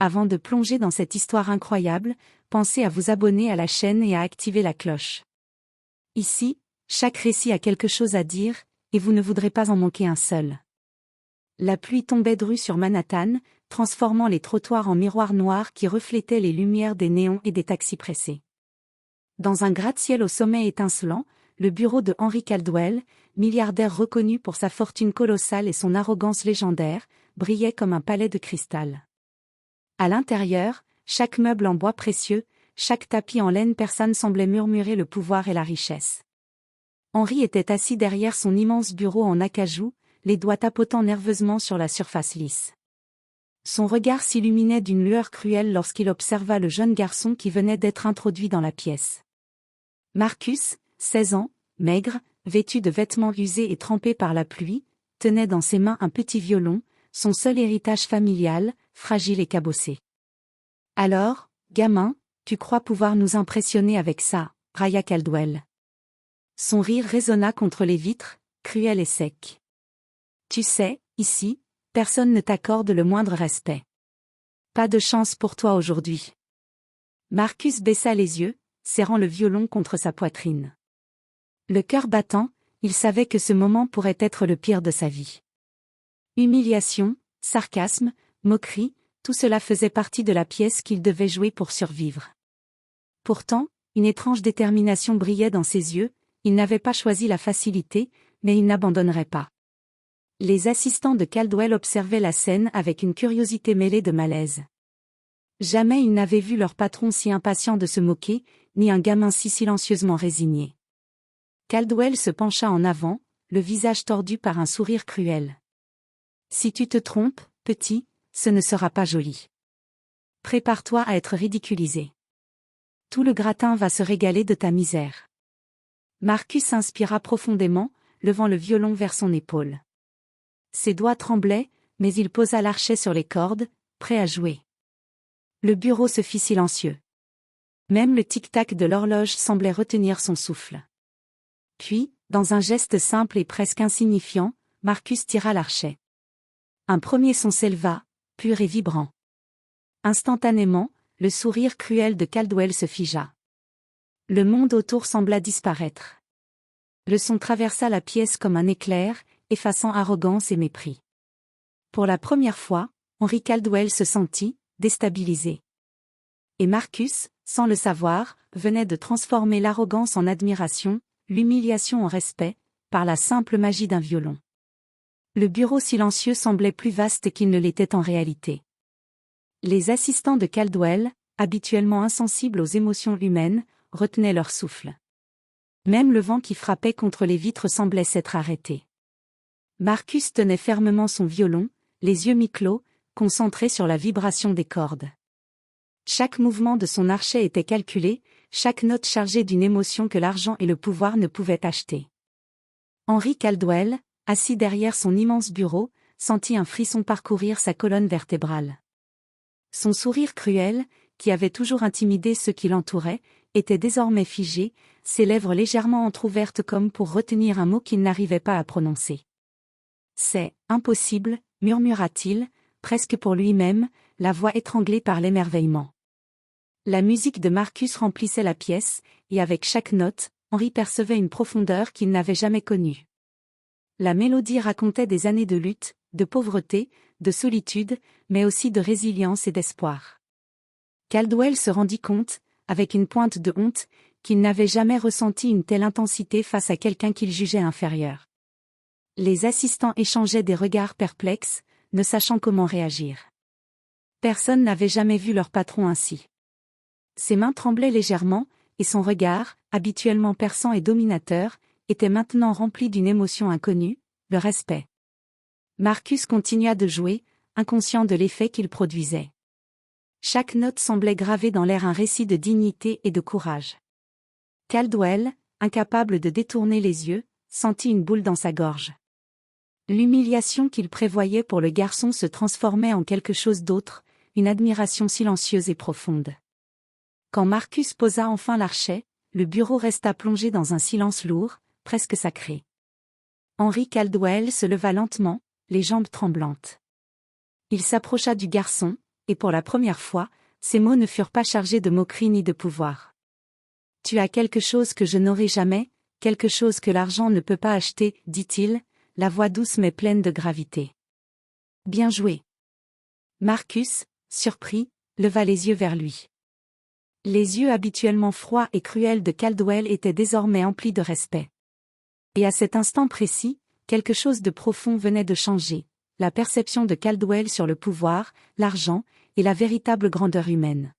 Avant de plonger dans cette histoire incroyable, pensez à vous abonner à la chaîne et à activer la cloche. Ici, chaque récit a quelque chose à dire, et vous ne voudrez pas en manquer un seul. La pluie tombait dru sur Manhattan, transformant les trottoirs en miroirs noirs qui reflétaient les lumières des néons et des taxis pressés. Dans un gratte-ciel au sommet étincelant, le bureau de Henry Caldwell, milliardaire reconnu pour sa fortune colossale et son arrogance légendaire, brillait comme un palais de cristal. À l'intérieur, chaque meuble en bois précieux, chaque tapis en laine persane semblait murmurer le pouvoir et la richesse. Henry était assis derrière son immense bureau en acajou, les doigts tapotant nerveusement sur la surface lisse. Son regard s'illuminait d'une lueur cruelle lorsqu'il observa le jeune garçon qui venait d'être introduit dans la pièce. Marcus, 16 ans, maigre, vêtu de vêtements usés et trempés par la pluie, tenait dans ses mains un petit violon, son seul héritage familial, fragile et cabossé. « Alors, gamin, tu crois pouvoir nous impressionner avec ça, railla Caldwell. » Son rire résonna contre les vitres, cruel et sec. « Tu sais, ici, personne ne t'accorde le moindre respect. Pas de chance pour toi aujourd'hui. » Marcus baissa les yeux, serrant le violon contre sa poitrine. Le cœur battant, il savait que ce moment pourrait être le pire de sa vie. Humiliation, sarcasme, moquerie, tout cela faisait partie de la pièce qu'il devait jouer pour survivre. Pourtant, une étrange détermination brillait dans ses yeux, il n'avait pas choisi la facilité, mais il n'abandonnerait pas. Les assistants de Caldwell observaient la scène avec une curiosité mêlée de malaise. Jamais ils n'avaient vu leur patron si impatient de se moquer, ni un gamin si silencieusement résigné. Caldwell se pencha en avant, le visage tordu par un sourire cruel. « Si tu te trompes, petit, ce ne sera pas joli. Prépare-toi à être ridiculisé. Tout le gratin va se régaler de ta misère. » Marcus inspira profondément, levant le violon vers son épaule. Ses doigts tremblaient, mais il posa l'archet sur les cordes, prêt à jouer. Le bureau se fit silencieux. Même le tic-tac de l'horloge semblait retenir son souffle. Puis, dans un geste simple et presque insignifiant, Marcus tira l'archet. Un premier son s'éleva, pur et vibrant. Instantanément, le sourire cruel de Caldwell se figea. Le monde autour sembla disparaître. Le son traversa la pièce comme un éclair, effaçant arrogance et mépris. Pour la première fois, Henry Caldwell se sentit déstabilisé. Et Marcus, sans le savoir, venait de transformer l'arrogance en admiration, l'humiliation en respect, par la simple magie d'un violon. Le bureau silencieux semblait plus vaste qu'il ne l'était en réalité. Les assistants de Caldwell, habituellement insensibles aux émotions humaines, retenaient leur souffle. Même le vent qui frappait contre les vitres semblait s'être arrêté. Marcus tenait fermement son violon, les yeux mi-clos, concentré sur la vibration des cordes. Chaque mouvement de son archet était calculé, chaque note chargée d'une émotion que l'argent et le pouvoir ne pouvaient acheter. Henry Caldwell, assis derrière son immense bureau, sentit un frisson parcourir sa colonne vertébrale. Son sourire cruel, qui avait toujours intimidé ceux qui l'entouraient, était désormais figé, ses lèvres légèrement entr'ouvertes comme pour retenir un mot qu'il n'arrivait pas à prononcer. « C'est impossible », murmura-t-il, presque pour lui-même, la voix étranglée par l'émerveillement. La musique de Marcus remplissait la pièce, et avec chaque note, Henry percevait une profondeur qu'il n'avait jamais connue. La mélodie racontait des années de lutte, de pauvreté, de solitude, mais aussi de résilience et d'espoir. Caldwell se rendit compte, avec une pointe de honte, qu'il n'avait jamais ressenti une telle intensité face à quelqu'un qu'il jugeait inférieur. Les assistants échangeaient des regards perplexes, ne sachant comment réagir. Personne n'avait jamais vu leur patron ainsi. Ses mains tremblaient légèrement, et son regard, habituellement perçant et dominateur, était maintenant rempli d'une émotion inconnue, le respect. Marcus continua de jouer, inconscient de l'effet qu'il produisait. Chaque note semblait graver dans l'air un récit de dignité et de courage. Caldwell, incapable de détourner les yeux, sentit une boule dans sa gorge. L'humiliation qu'il prévoyait pour le garçon se transformait en quelque chose d'autre, une admiration silencieuse et profonde. Quand Marcus posa enfin l'archet, le bureau resta plongé dans un silence lourd, presque sacré. Henry Caldwell se leva lentement, les jambes tremblantes. Il s'approcha du garçon, et pour la première fois, ces mots ne furent pas chargés de moquerie ni de pouvoir. Tu as quelque chose que je n'aurai jamais, quelque chose que l'argent ne peut pas acheter, dit-il, la voix douce mais pleine de gravité. Bien joué. Marcus, surpris, leva les yeux vers lui. Les yeux habituellement froids et cruels de Caldwell étaient désormais emplis de respect. Et à cet instant précis, quelque chose de profond venait de changer, la perception de Caldwell sur le pouvoir, l'argent, et la véritable grandeur humaine.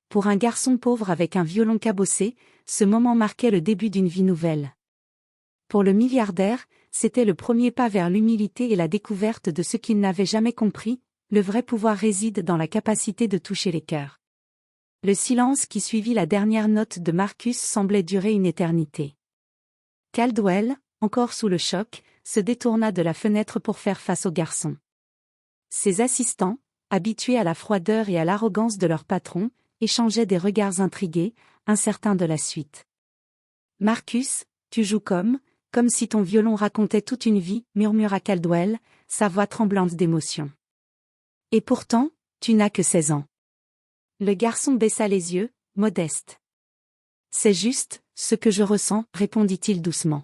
Pour un garçon pauvre avec un violon cabossé, ce moment marquait le début d'une vie nouvelle. Pour le milliardaire, c'était le premier pas vers l'humilité et la découverte de ce qu'il n'avait jamais compris, le vrai pouvoir réside dans la capacité de toucher les cœurs. Le silence qui suivit la dernière note de Marcus semblait durer une éternité. Caldwell, encore sous le choc, se détourna de la fenêtre pour faire face au garçon. Ses assistants, habitués à la froideur et à l'arrogance de leur patron, échangeaient des regards intrigués, incertains de la suite. « Marcus, tu joues comme si ton violon racontait toute une vie, » murmura Caldwell, sa voix tremblante d'émotion. « Et pourtant, tu n'as que 16 ans. » Le garçon baissa les yeux, modeste. « C'est juste, ce que je ressens, » répondit-il doucement.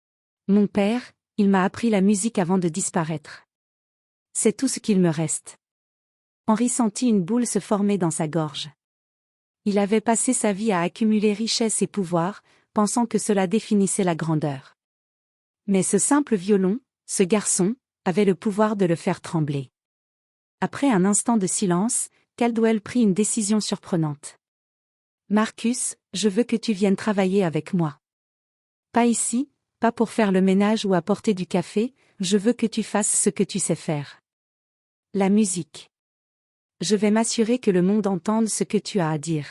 « Mon père, il m'a appris la musique avant de disparaître. C'est tout ce qu'il me reste. » Henri sentit une boule se former dans sa gorge. Il avait passé sa vie à accumuler richesse et pouvoir, pensant que cela définissait la grandeur. Mais ce simple violon, ce garçon, avait le pouvoir de le faire trembler. Après un instant de silence, Caldwell prit une décision surprenante. « Marcus, je veux que tu viennes travailler avec moi. Pas ici, pas pour faire le ménage ou apporter du café, je veux que tu fasses ce que tu sais faire. La musique. Je vais m'assurer que le monde entende ce que tu as à dire. »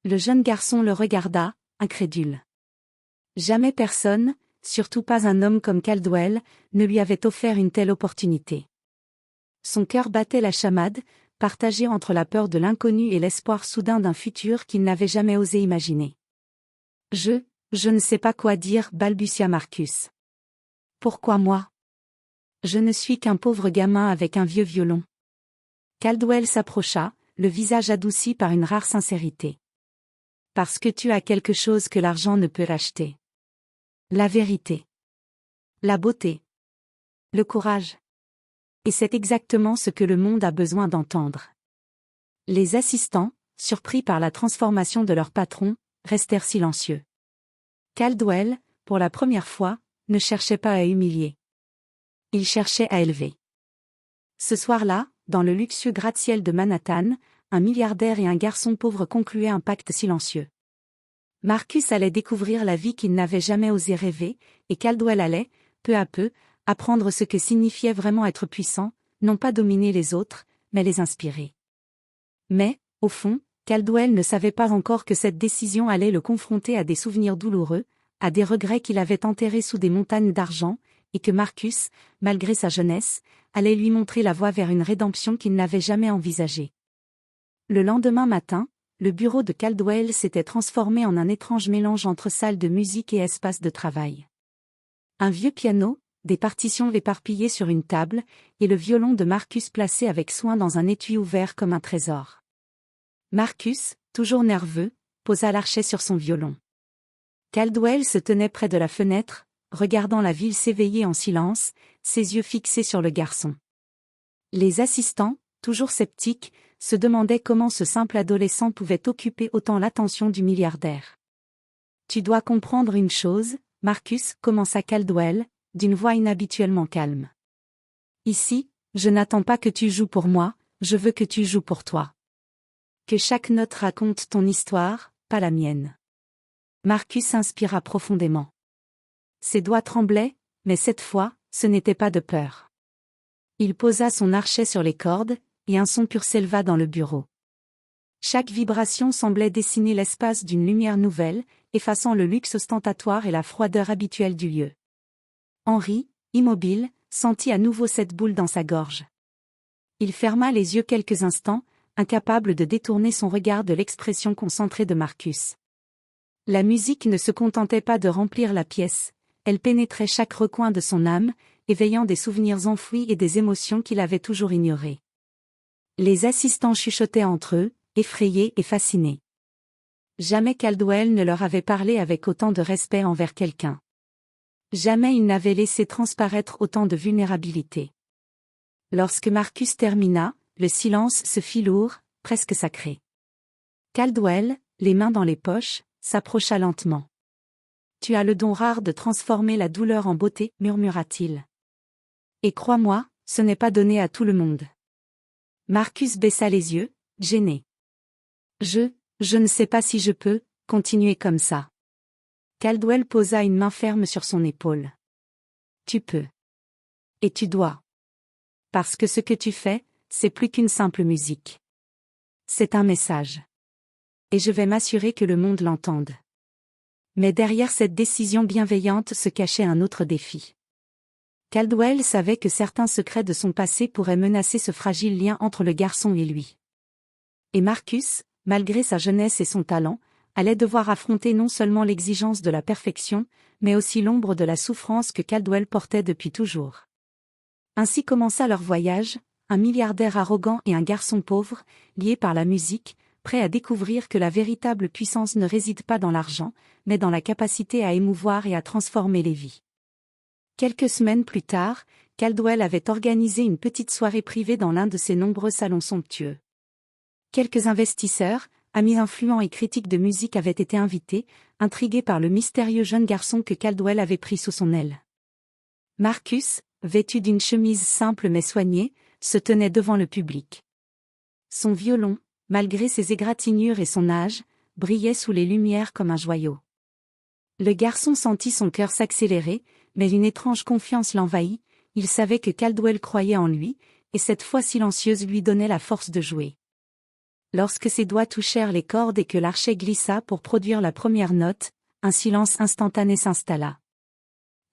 Le jeune garçon le regarda, incrédule. Jamais personne, surtout pas un homme comme Caldwell, ne lui avait offert une telle opportunité. Son cœur battait la chamade, partagé entre la peur de l'inconnu et l'espoir soudain d'un futur qu'il n'avait jamais osé imaginer. « Je ne sais pas quoi dire, » balbutia Marcus. « Pourquoi moi? Je ne suis qu'un pauvre gamin avec un vieux violon. » Caldwell s'approcha, le visage adouci par une rare sincérité. « Parce que tu as quelque chose que l'argent ne peut acheter. La vérité. La beauté. Le courage. Et c'est exactement ce que le monde a besoin d'entendre. » Les assistants, surpris par la transformation de leur patron, restèrent silencieux. Caldwell, pour la première fois, ne cherchait pas à humilier. Il cherchait à élever. Ce soir-là, dans le luxueux gratte-ciel de Manhattan, un milliardaire et un garçon pauvre concluaient un pacte silencieux. Marcus allait découvrir la vie qu'il n'avait jamais osé rêver, et Caldwell allait, peu à peu, apprendre ce que signifiait vraiment être puissant, non pas dominer les autres, mais les inspirer. Mais, au fond, Caldwell ne savait pas encore que cette décision allait le confronter à des souvenirs douloureux, à des regrets qu'il avait enterrés sous des montagnes d'argent, et que Marcus, malgré sa jeunesse, allait lui montrer la voie vers une rédemption qu'il n'avait jamais envisagée. Le lendemain matin, le bureau de Caldwell s'était transformé en un étrange mélange entre salle de musique et espace de travail. Un vieux piano, des partitions éparpillées sur une table, et le violon de Marcus placé avec soin dans un étui ouvert comme un trésor. Marcus, toujours nerveux, posa l'archet sur son violon. Caldwell se tenait près de la fenêtre, regardant la ville s'éveiller en silence, ses yeux fixés sur le garçon. Les assistants, toujours sceptiques, se demandaient comment ce simple adolescent pouvait occuper autant l'attention du milliardaire. « Tu dois comprendre une chose, Marcus, » commença Caldwell, d'une voix inhabituellement calme. « Ici, je n'attends pas que tu joues pour moi, je veux que tu joues pour toi. Que chaque note raconte ton histoire, pas la mienne. » Marcus inspira profondément. Ses doigts tremblaient, mais cette fois, ce n'était pas de peur. Il posa son archet sur les cordes, et un son pur s'éleva dans le bureau. Chaque vibration semblait dessiner l'espace d'une lumière nouvelle, effaçant le luxe ostentatoire et la froideur habituelle du lieu. Henri, immobile, sentit à nouveau cette boule dans sa gorge. Il ferma les yeux quelques instants, incapable de détourner son regard de l'expression concentrée de Marcus. La musique ne se contentait pas de remplir la pièce, elle pénétrait chaque recoin de son âme, éveillant des souvenirs enfouis et des émotions qu'il avait toujours ignorées. Les assistants chuchotaient entre eux, effrayés et fascinés. Jamais Caldwell ne leur avait parlé avec autant de respect envers quelqu'un. Jamais il n'avait laissé transparaître autant de vulnérabilité. Lorsque Marcus termina, le silence se fit lourd, presque sacré. Caldwell, les mains dans les poches, s'approcha lentement. « Tu as le don rare de transformer la douleur en beauté, » murmura-t-il. « Et crois-moi, ce n'est pas donné à tout le monde. » Marcus baissa les yeux, gêné. « Je ne sais pas si je peux continuer comme ça. » Caldwell posa une main ferme sur son épaule. « Tu peux. Et tu dois. Parce que ce que tu fais, c'est plus qu'une simple musique. C'est un message. Et je vais m'assurer que le monde l'entende. » Mais derrière cette décision bienveillante se cachait un autre défi. Caldwell savait que certains secrets de son passé pourraient menacer ce fragile lien entre le garçon et lui. Et Marcus, malgré sa jeunesse et son talent, allait devoir affronter non seulement l'exigence de la perfection, mais aussi l'ombre de la souffrance que Caldwell portait depuis toujours. Ainsi commença leur voyage, un milliardaire arrogant et un garçon pauvre, liés par la musique, prêts à découvrir que la véritable puissance ne réside pas dans l'argent, mais dans la capacité à émouvoir et à transformer les vies. Quelques semaines plus tard, Caldwell avait organisé une petite soirée privée dans l'un de ses nombreux salons somptueux. Quelques investisseurs, amis influents et critiques de musique avaient été invités, intrigués par le mystérieux jeune garçon que Caldwell avait pris sous son aile. Marcus, vêtu d'une chemise simple mais soignée, se tenait devant le public. Son violon, malgré ses égratignures et son âge, brillait sous les lumières comme un joyau. Le garçon sentit son cœur s'accélérer, mais une étrange confiance l'envahit, il savait que Caldwell croyait en lui, et cette foi silencieuse lui donnait la force de jouer. Lorsque ses doigts touchèrent les cordes et que l'archet glissa pour produire la première note, un silence instantané s'installa.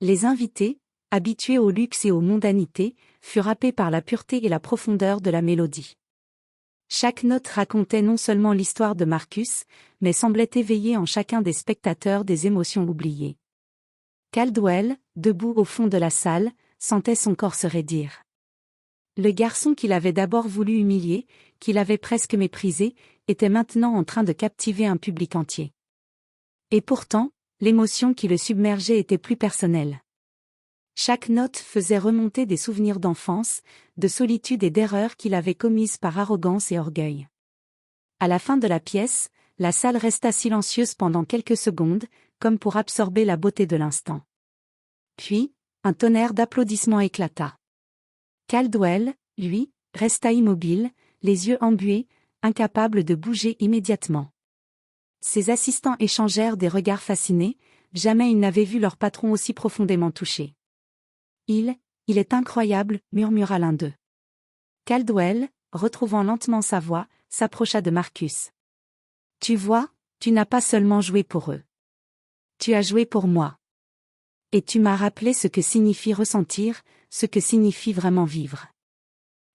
Les invités, habitués au luxe et aux mondanités, furent happés par la pureté et la profondeur de la mélodie. Chaque note racontait non seulement l'histoire de Marcus, mais semblait éveiller en chacun des spectateurs des émotions oubliées. Caldwell, debout au fond de la salle, sentait son corps se raidir. Le garçon qu'il avait d'abord voulu humilier, qu'il avait presque méprisé, était maintenant en train de captiver un public entier. Et pourtant, l'émotion qui le submergeait était plus personnelle. Chaque note faisait remonter des souvenirs d'enfance, de solitude et d'erreurs qu'il avait commises par arrogance et orgueil. À la fin de la pièce, la salle resta silencieuse pendant quelques secondes, comme pour absorber la beauté de l'instant. Puis, un tonnerre d'applaudissements éclata. Caldwell, lui, resta immobile, les yeux embués, incapable de bouger immédiatement. Ses assistants échangèrent des regards fascinés, jamais ils n'avaient vu leur patron aussi profondément touché. Il est incroyable, murmura l'un d'eux. Caldwell, retrouvant lentement sa voix, s'approcha de Marcus. Tu vois, tu n'as pas seulement joué pour eux. Tu as joué pour moi. Et tu m'as rappelé ce que signifie ressentir, ce que signifie vraiment vivre.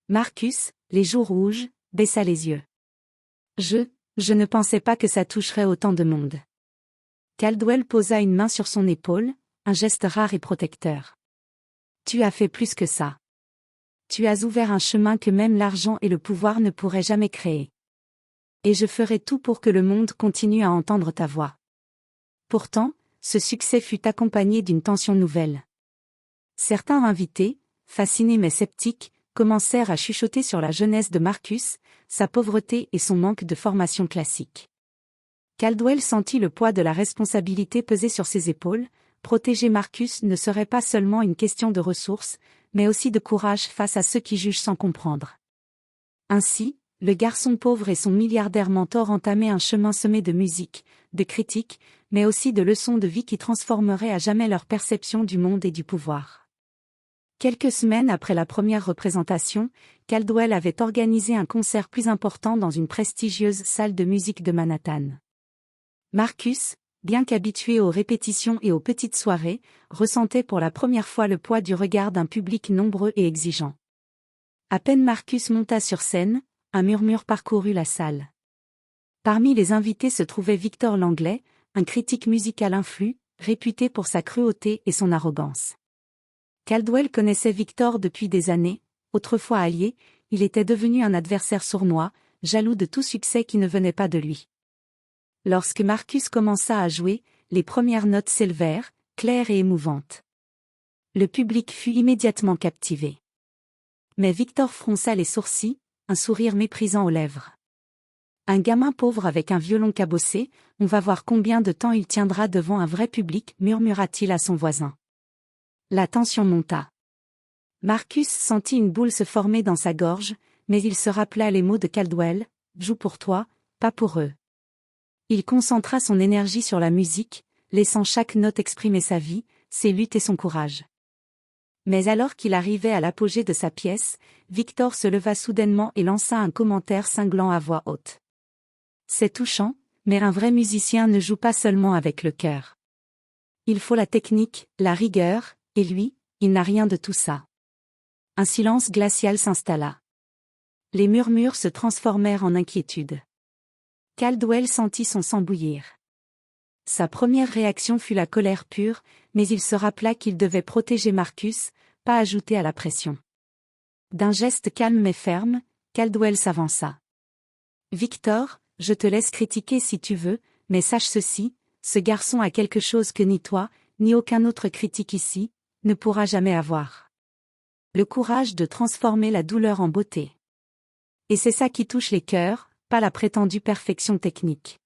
Marcus, les joues rouges, baissa les yeux. Je ne pensais pas que ça toucherait autant de monde. Caldwell posa une main sur son épaule, un geste rare et protecteur. Tu as fait plus que ça. Tu as ouvert un chemin que même l'argent et le pouvoir ne pourraient jamais créer. Et je ferai tout pour que le monde continue à entendre ta voix. Pourtant, ce succès fut accompagné d'une tension nouvelle. Certains invités, fascinés mais sceptiques, commencèrent à chuchoter sur la jeunesse de Marcus, sa pauvreté et son manque de formation classique. Caldwell sentit le poids de la responsabilité peser sur ses épaules. Protéger Marcus ne serait pas seulement une question de ressources, mais aussi de courage face à ceux qui jugent sans comprendre. Ainsi, le garçon pauvre et son milliardaire mentor entamaient un chemin semé de musique, de critiques, mais aussi de leçons de vie qui transformeraient à jamais leur perception du monde et du pouvoir. Quelques semaines après la première représentation, Caldwell avait organisé un concert plus important dans une prestigieuse salle de musique de Manhattan. Marcus, bien qu'habitué aux répétitions et aux petites soirées, ressentait pour la première fois le poids du regard d'un public nombreux et exigeant. À peine Marcus monta sur scène, un murmure parcourut la salle. Parmi les invités se trouvait Victor Langlais, un critique musical influent, réputé pour sa cruauté et son arrogance. Caldwell connaissait Victor depuis des années, autrefois allié, il était devenu un adversaire sournois, jaloux de tout succès qui ne venait pas de lui. Lorsque Marcus commença à jouer, les premières notes s'élevèrent, claires et émouvantes. Le public fut immédiatement captivé. Mais Victor fronça les sourcils, un sourire méprisant aux lèvres. Un gamin pauvre avec un violon cabossé, on va voir combien de temps il tiendra devant un vrai public, murmura-t-il à son voisin. La tension monta. Marcus sentit une boule se former dans sa gorge, mais il se rappela les mots de Caldwell, « Joue pour toi, pas pour eux ». Il concentra son énergie sur la musique, laissant chaque note exprimer sa vie, ses luttes et son courage. Mais alors qu'il arrivait à l'apogée de sa pièce, Victor se leva soudainement et lança un commentaire cinglant à voix haute. C'est touchant, mais un vrai musicien ne joue pas seulement avec le cœur. Il faut la technique, la rigueur, et lui, il n'a rien de tout ça. Un silence glacial s'installa. Les murmures se transformèrent en inquiétude. Caldwell sentit son sang bouillir. Sa première réaction fut la colère pure, mais il se rappela qu'il devait protéger Marcus, pas ajouter à la pression. D'un geste calme mais ferme, Caldwell s'avança. « Victor, je te laisse critiquer si tu veux, mais sache ceci, ce garçon a quelque chose que ni toi, ni aucun autre critique ici, ne pourra jamais avoir. Le courage de transformer la douleur en beauté. Et c'est ça qui touche les cœurs, pas la prétendue perfection technique. »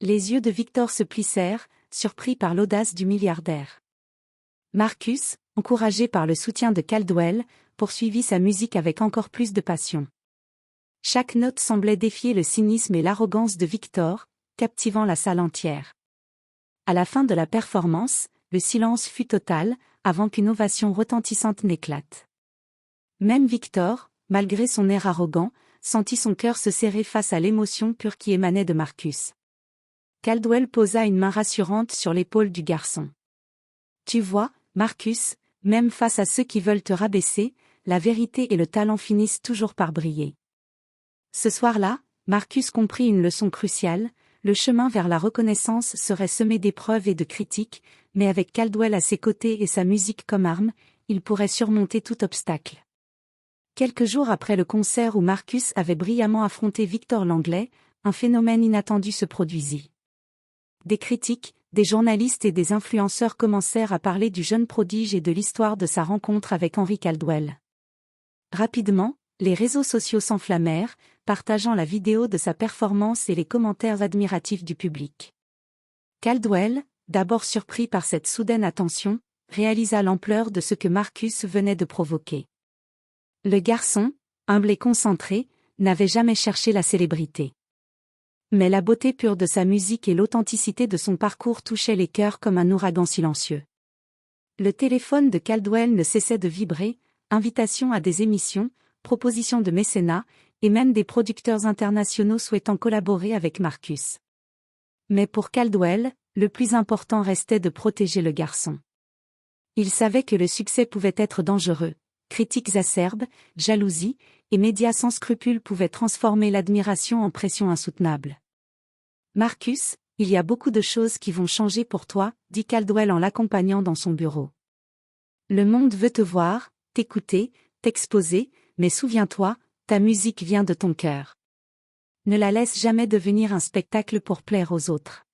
Les yeux de Victor se plissèrent, surpris par l'audace du milliardaire. Marcus, encouragé par le soutien de Caldwell, poursuivit sa musique avec encore plus de passion. Chaque note semblait défier le cynisme et l'arrogance de Victor, captivant la salle entière. À la fin de la performance, le silence fut total, avant qu'une ovation retentissante n'éclate. Même Victor, malgré son air arrogant, sentit son cœur se serrer face à l'émotion pure qui émanait de Marcus. Caldwell posa une main rassurante sur l'épaule du garçon. « Tu vois, Marcus, même face à ceux qui veulent te rabaisser, la vérité et le talent finissent toujours par briller. » Ce soir-là, Marcus comprit une leçon cruciale, le chemin vers la reconnaissance serait semé d'épreuves et de critiques, mais avec Caldwell à ses côtés et sa musique comme arme, il pourrait surmonter tout obstacle. Quelques jours après le concert où Marcus avait brillamment affronté Victor l'Anglais, un phénomène inattendu se produisit. Des critiques, des journalistes et des influenceurs commencèrent à parler du jeune prodige et de l'histoire de sa rencontre avec Henry Caldwell. Rapidement, les réseaux sociaux s'enflammèrent, partageant la vidéo de sa performance et les commentaires admiratifs du public. Caldwell, d'abord surpris par cette soudaine attention, réalisa l'ampleur de ce que Marcus venait de provoquer. Le garçon, humble et concentré, n'avait jamais cherché la célébrité. Mais la beauté pure de sa musique et l'authenticité de son parcours touchaient les cœurs comme un ouragan silencieux. Le téléphone de Caldwell ne cessait de vibrer, invitations à des émissions, propositions de mécénat, et même des producteurs internationaux souhaitant collaborer avec Marcus. Mais pour Caldwell, le plus important restait de protéger le garçon. Il savait que le succès pouvait être dangereux, critiques acerbes, jalousie, et médias sans scrupules pouvaient transformer l'admiration en pression insoutenable. « Marcus, il y a beaucoup de choses qui vont changer pour toi, » dit Caldwell en l'accompagnant dans son bureau. « Le monde veut te voir, t'écouter, t'exposer, mais souviens-toi, ta musique vient de ton cœur. Ne la laisse jamais devenir un spectacle pour plaire aux autres. »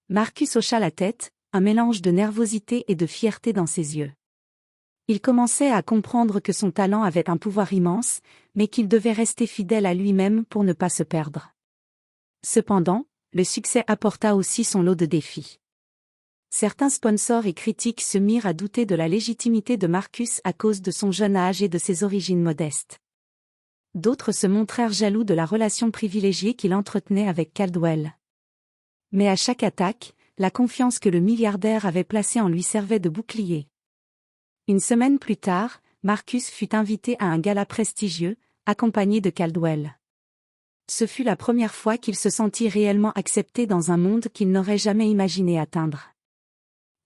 Marcus hocha la tête, un mélange de nervosité et de fierté dans ses yeux. Il commençait à comprendre que son talent avait un pouvoir immense, mais qu'il devait rester fidèle à lui-même pour ne pas se perdre. Cependant, le succès apporta aussi son lot de défis. Certains sponsors et critiques se mirent à douter de la légitimité de Marcus à cause de son jeune âge et de ses origines modestes. D'autres se montrèrent jaloux de la relation privilégiée qu'il entretenait avec Caldwell. Mais à chaque attaque, la confiance que le milliardaire avait placée en lui servait de bouclier. Une semaine plus tard, Marcus fut invité à un gala prestigieux, accompagné de Caldwell. Ce fut la première fois qu'il se sentit réellement accepté dans un monde qu'il n'aurait jamais imaginé atteindre.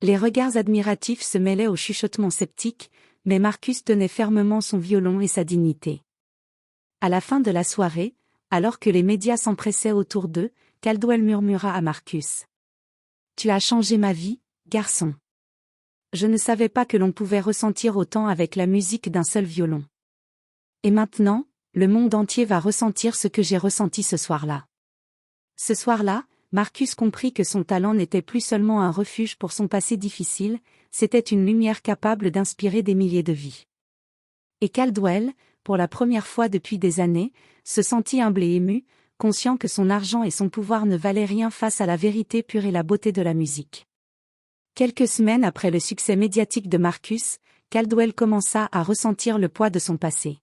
Les regards admiratifs se mêlaient aux chuchotements sceptiques, mais Marcus tenait fermement son violon et sa dignité. À la fin de la soirée, alors que les médias s'empressaient autour d'eux, Caldwell murmura à Marcus. « Tu as changé ma vie, garçon. Je ne savais pas que l'on pouvait ressentir autant avec la musique d'un seul violon. » Et maintenant, le monde entier va ressentir ce que j'ai ressenti ce soir-là. Ce soir-là, Marcus comprit que son talent n'était plus seulement un refuge pour son passé difficile, c'était une lumière capable d'inspirer des milliers de vies. Et Caldwell, pour la première fois depuis des années, se sentit humble et ému, conscient que son argent et son pouvoir ne valaient rien face à la vérité pure et la beauté de la musique. Quelques semaines après le succès médiatique de Marcus, Caldwell commença à ressentir le poids de son passé.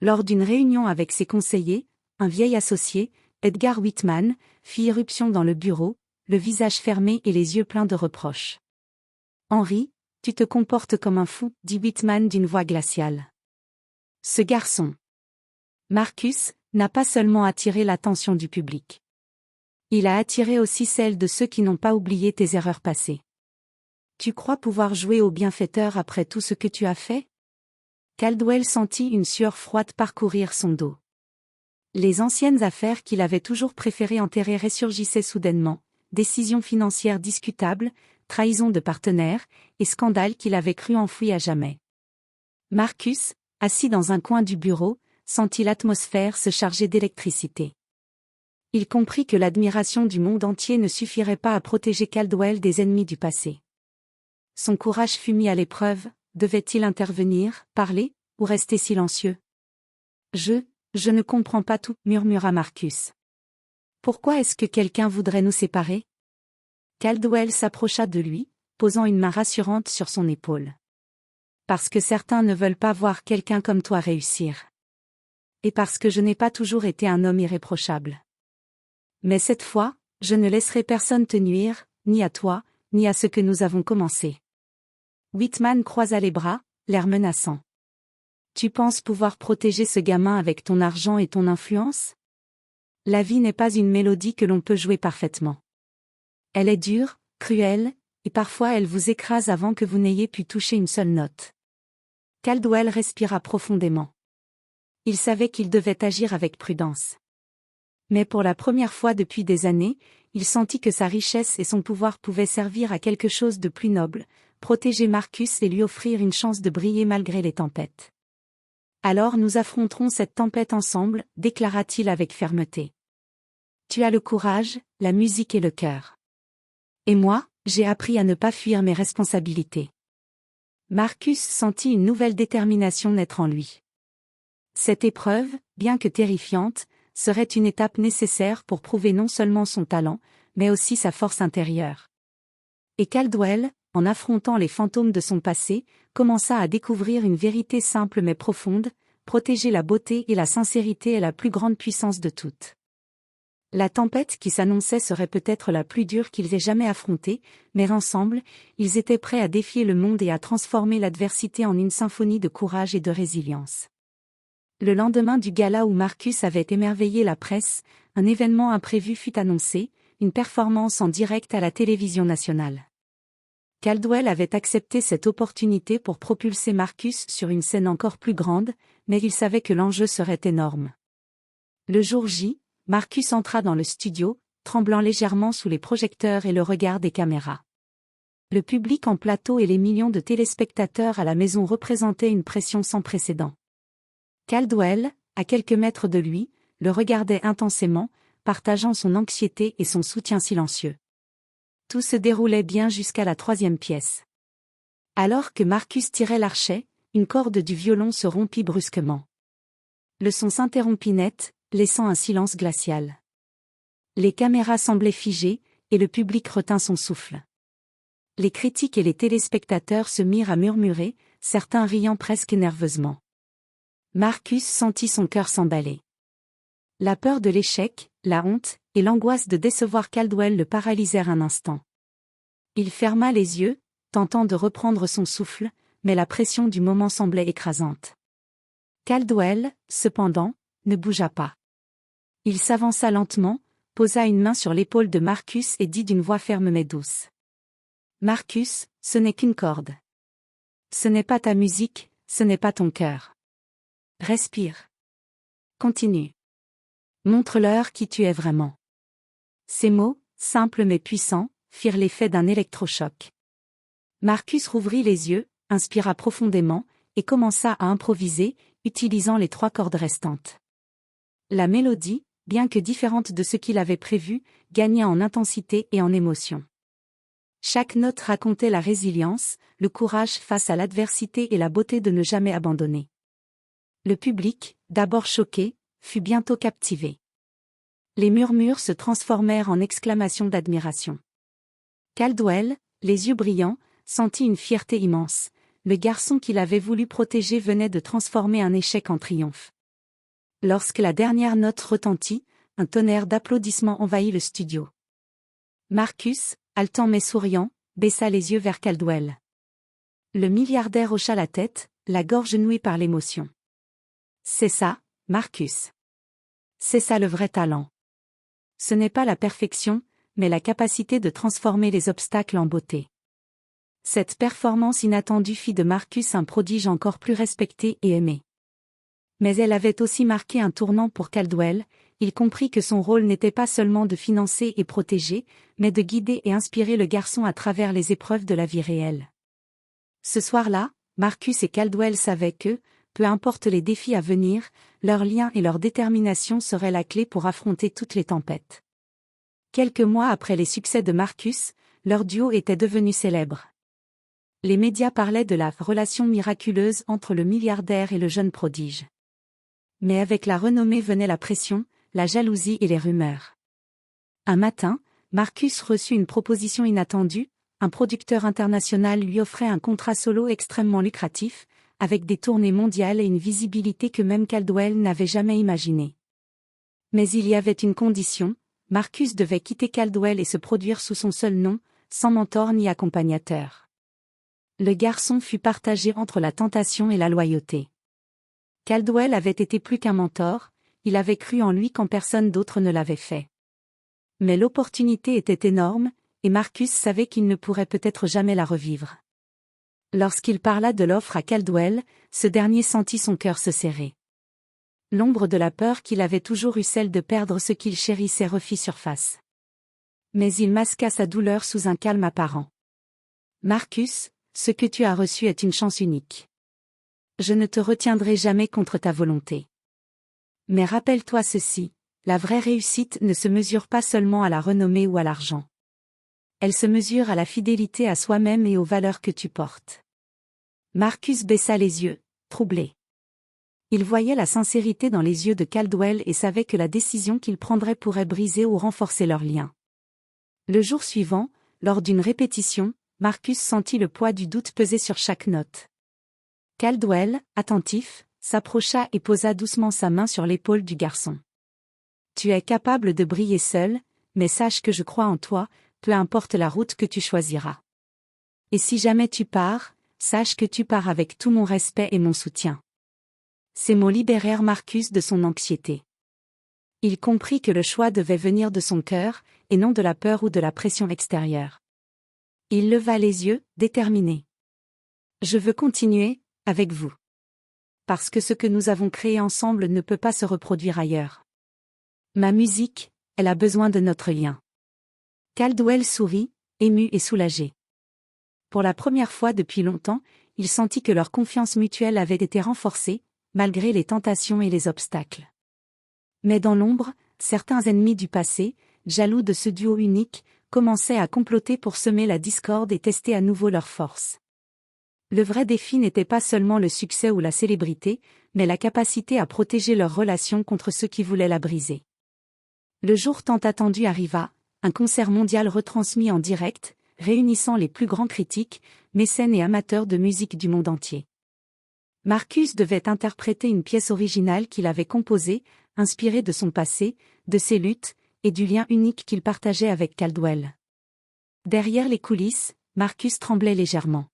Lors d'une réunion avec ses conseillers, un vieil associé, Edgar Whitman, fit irruption dans le bureau, le visage fermé et les yeux pleins de reproches. « Henry, tu te comportes comme un fou, » dit Whitman d'une voix glaciale. Ce garçon, Marcus, n'a pas seulement attiré l'attention du public. Il a attiré aussi celle de ceux qui n'ont pas oublié tes erreurs passées. Tu crois pouvoir jouer au bienfaiteur après tout ce que tu as fait? Caldwell sentit une sueur froide parcourir son dos. Les anciennes affaires qu'il avait toujours préféré enterrer ressurgissaient soudainement, décisions financières discutables, trahison de partenaires, et scandales qu'il avait cru enfouis à jamais. Marcus, assis dans un coin du bureau, sentit l'atmosphère se charger d'électricité. Il comprit que l'admiration du monde entier ne suffirait pas à protéger Caldwell des ennemis du passé. Son courage fut mis à l'épreuve, devait-il intervenir, parler, ou rester silencieux? Je ne comprends pas tout, murmura Marcus. Pourquoi est-ce que quelqu'un voudrait nous séparer? Caldwell s'approcha de lui, posant une main rassurante sur son épaule. Parce que certains ne veulent pas voir quelqu'un comme toi réussir. Et parce que je n'ai pas toujours été un homme irréprochable. Mais cette fois, je ne laisserai personne te nuire, ni à toi, ni à ce que nous avons commencé. Whitman croisa les bras, l'air menaçant. Tu penses pouvoir protéger ce gamin avec ton argent et ton influence? La vie n'est pas une mélodie que l'on peut jouer parfaitement. Elle est dure, cruelle, et parfois elle vous écrase avant que vous n'ayez pu toucher une seule note. Caldwell respira profondément. Il savait qu'il devait agir avec prudence. Mais pour la première fois depuis des années, il sentit que sa richesse et son pouvoir pouvaient servir à quelque chose de plus noble, protéger Marcus et lui offrir une chance de briller malgré les tempêtes. Alors nous affronterons cette tempête ensemble, déclara-t-il avec fermeté. Tu as le courage, la musique et le cœur. Et moi, j'ai appris à ne pas fuir mes responsabilités. Marcus sentit une nouvelle détermination naître en lui. Cette épreuve, bien que terrifiante, serait une étape nécessaire pour prouver non seulement son talent, mais aussi sa force intérieure. Et Caldwell, en affrontant les fantômes de son passé, commença à découvrir une vérité simple mais profonde: protéger la beauté et la sincérité est la plus grande puissance de toutes. La tempête qui s'annonçait serait peut-être la plus dure qu'ils aient jamais affrontée, mais ensemble, ils étaient prêts à défier le monde et à transformer l'adversité en une symphonie de courage et de résilience. Le lendemain du gala où Marcus avait émerveillé la presse, un événement imprévu fut annoncé, une performance en direct à la télévision nationale. Caldwell avait accepté cette opportunité pour propulser Marcus sur une scène encore plus grande, mais il savait que l'enjeu serait énorme. Le jour J, Marcus entra dans le studio, tremblant légèrement sous les projecteurs et le regard des caméras. Le public en plateau et les millions de téléspectateurs à la maison représentaient une pression sans précédent. Caldwell, à quelques mètres de lui, le regardait intensément, partageant son anxiété et son soutien silencieux. Tout se déroulait bien jusqu'à la 3e pièce. Alors que Marcus tirait l'archet, une corde du violon se rompit brusquement. Le son s'interrompit net, laissant un silence glacial. Les caméras semblaient figées, et le public retint son souffle. Les critiques et les téléspectateurs se mirent à murmurer, certains riant presque nerveusement. Marcus sentit son cœur s'emballer. La peur de l'échec, la honte, et l'angoisse de décevoir Caldwell le paralysèrent un instant. Il ferma les yeux, tentant de reprendre son souffle, mais la pression du moment semblait écrasante. Caldwell, cependant, ne bougea pas. Il s'avança lentement, posa une main sur l'épaule de Marcus et dit d'une voix ferme mais douce. « Marcus, ce n'est qu'une corde. Ce n'est pas ta musique, ce n'est pas ton cœur. Respire. Continue. Montre-leur qui tu es vraiment. » Ces mots, simples mais puissants, firent l'effet d'un électrochoc. Marcus rouvrit les yeux, inspira profondément, et commença à improviser, utilisant les 3 cordes restantes. La mélodie, bien que différente de ce qu'il avait prévu, gagnait en intensité et en émotion. Chaque note racontait la résilience, le courage face à l'adversité et la beauté de ne jamais abandonner. Le public, d'abord choqué, fut bientôt captivé. Les murmures se transformèrent en exclamations d'admiration. Caldwell, les yeux brillants, sentit une fierté immense. Le garçon qu'il avait voulu protéger venait de transformer un échec en triomphe. Lorsque la dernière note retentit, un tonnerre d'applaudissements envahit le studio. Marcus, haletant mais souriant, baissa les yeux vers Caldwell. Le milliardaire hocha la tête, la gorge nouée par l'émotion. C'est ça, Marcus. C'est ça le vrai talent. Ce n'est pas la perfection, mais la capacité de transformer les obstacles en beauté. Cette performance inattendue fit de Marcus un prodige encore plus respecté et aimé. Mais elle avait aussi marqué un tournant pour Caldwell. Il comprit que son rôle n'était pas seulement de financer et protéger, mais de guider et inspirer le garçon à travers les épreuves de la vie réelle. Ce soir-là, Marcus et Caldwell savaient que, peu importe les défis à venir, leur lien et leur détermination seraient la clé pour affronter toutes les tempêtes. Quelques mois après les succès de Marcus, leur duo était devenu célèbre. Les médias parlaient de la relation miraculeuse entre le milliardaire et le jeune prodige. Mais avec la renommée venait la pression, la jalousie et les rumeurs. Un matin, Marcus reçut une proposition inattendue. Un producteur international lui offrait un contrat solo extrêmement lucratif, avec des tournées mondiales et une visibilité que même Caldwell n'avait jamais imaginée. Mais il y avait une condition, Marcus devait quitter Caldwell et se produire sous son seul nom, sans mentor ni accompagnateur. Le garçon fut partagé entre la tentation et la loyauté. Caldwell avait été plus qu'un mentor, il avait cru en lui quand personne d'autre ne l'avait fait. Mais l'opportunité était énorme, et Marcus savait qu'il ne pourrait peut-être jamais la revivre. Lorsqu'il parla de l'offre à Caldwell, ce dernier sentit son cœur se serrer. L'ombre de la peur qu'il avait toujours eue, celle de perdre ce qu'il chérissait, refit surface. Mais il masqua sa douleur sous un calme apparent. « Marcus, ce que tu as reçu est une chance unique. Je ne te retiendrai jamais contre ta volonté. Mais rappelle-toi ceci, la vraie réussite ne se mesure pas seulement à la renommée ou à l'argent. Elle se mesure à la fidélité à soi-même et aux valeurs que tu portes. » Marcus baissa les yeux, troublé. Il voyait la sincérité dans les yeux de Caldwell et savait que la décision qu'il prendrait pourrait briser ou renforcer leur lien. Le jour suivant, lors d'une répétition, Marcus sentit le poids du doute peser sur chaque note. Caldwell, attentif, s'approcha et posa doucement sa main sur l'épaule du garçon. « Tu es capable de briller seul, mais sache que je crois en toi, peu importe la route que tu choisiras. Et si jamais tu pars, sache que tu pars avec tout mon respect et mon soutien. » Ces mots libérèrent Marcus de son anxiété. Il comprit que le choix devait venir de son cœur, et non de la peur ou de la pression extérieure. Il leva les yeux, déterminé. « Je veux continuer, avec vous. Parce que ce que nous avons créé ensemble ne peut pas se reproduire ailleurs. Ma musique, elle a besoin de notre lien. » Caldwell sourit, ému et soulagé. Pour la première fois depuis longtemps, il sentit que leur confiance mutuelle avait été renforcée, malgré les tentations et les obstacles. Mais dans l'ombre, certains ennemis du passé, jaloux de ce duo unique, commençaient à comploter pour semer la discorde et tester à nouveau leurs forces. Le vrai défi n'était pas seulement le succès ou la célébrité, mais la capacité à protéger leur relation contre ceux qui voulaient la briser. Le jour tant attendu arriva, un concert mondial retransmis en direct, réunissant les plus grands critiques, mécènes et amateurs de musique du monde entier. Marcus devait interpréter une pièce originale qu'il avait composée, inspirée de son passé, de ses luttes, et du lien unique qu'il partageait avec Caldwell. Derrière les coulisses, Marcus tremblait légèrement.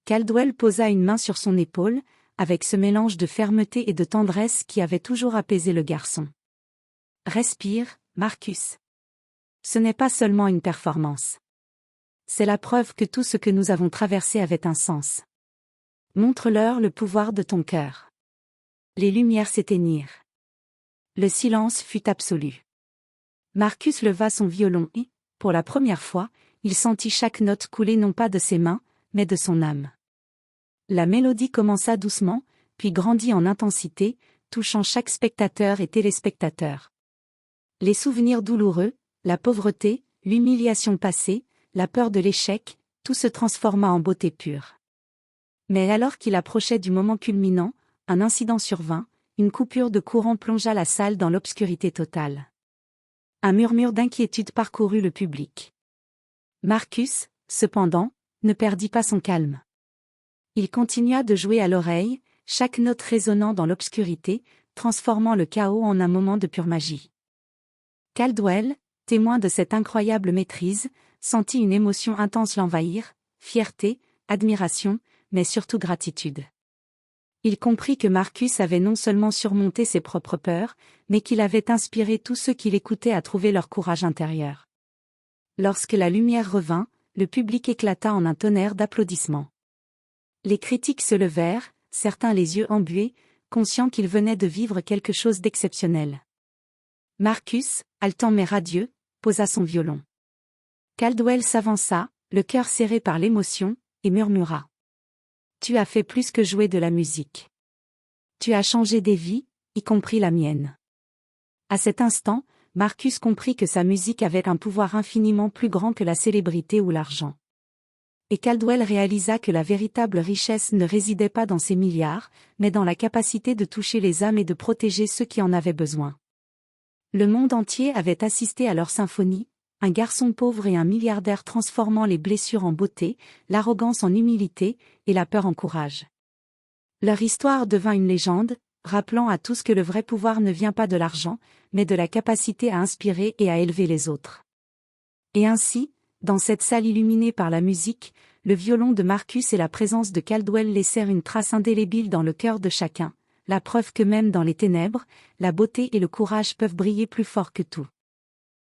Caldwell posa une main sur son épaule, avec ce mélange de fermeté et de tendresse qui avait toujours apaisé le garçon. « Respire, Marcus. Ce n'est pas seulement une performance. C'est la preuve que tout ce que nous avons traversé avait un sens. Montre-leur le pouvoir de ton cœur. » Les lumières s'éteignirent. Le silence fut absolu. Marcus leva son violon et, pour la première fois, il sentit chaque note couler non pas de ses mains, mais de son âme. La mélodie commença doucement, puis grandit en intensité, touchant chaque spectateur et téléspectateur. Les souvenirs douloureux, la pauvreté, l'humiliation passée, la peur de l'échec, tout se transforma en beauté pure. Mais alors qu'il approchait du moment culminant, un incident survint, une coupure de courant plongea la salle dans l'obscurité totale. Un murmure d'inquiétude parcourut le public. Marcus, cependant, ne perdit pas son calme. Il continua de jouer à l'oreille, chaque note résonnant dans l'obscurité, transformant le chaos en un moment de pure magie. Caldwell, témoin de cette incroyable maîtrise, sentit une émotion intense l'envahir, fierté, admiration, mais surtout gratitude. Il comprit que Marcus avait non seulement surmonté ses propres peurs, mais qu'il avait inspiré tous ceux qui l'écoutaient à trouver leur courage intérieur. Lorsque la lumière revint, le public éclata en un tonnerre d'applaudissements. Les critiques se levèrent, certains les yeux embués, conscients qu'ils venaient de vivre quelque chose d'exceptionnel. Marcus, haletant mais radieux, posa son violon. Caldwell s'avança, le cœur serré par l'émotion, et murmura. « Tu as fait plus que jouer de la musique. Tu as changé des vies, y compris la mienne. » À cet instant, Marcus comprit que sa musique avait un pouvoir infiniment plus grand que la célébrité ou l'argent. Et Caldwell réalisa que la véritable richesse ne résidait pas dans ses milliards, mais dans la capacité de toucher les âmes et de protéger ceux qui en avaient besoin. Le monde entier avait assisté à leur symphonie, un garçon pauvre et un milliardaire transformant les blessures en beauté, l'arrogance en humilité, et la peur en courage. Leur histoire devint une légende, rappelant à tous que le vrai pouvoir ne vient pas de l'argent, mais de la capacité à inspirer et à élever les autres. Et ainsi, dans cette salle illuminée par la musique, le violon de Marcus et la présence de Caldwell laissèrent une trace indélébile dans le cœur de chacun, la preuve que même dans les ténèbres, la beauté et le courage peuvent briller plus fort que tout.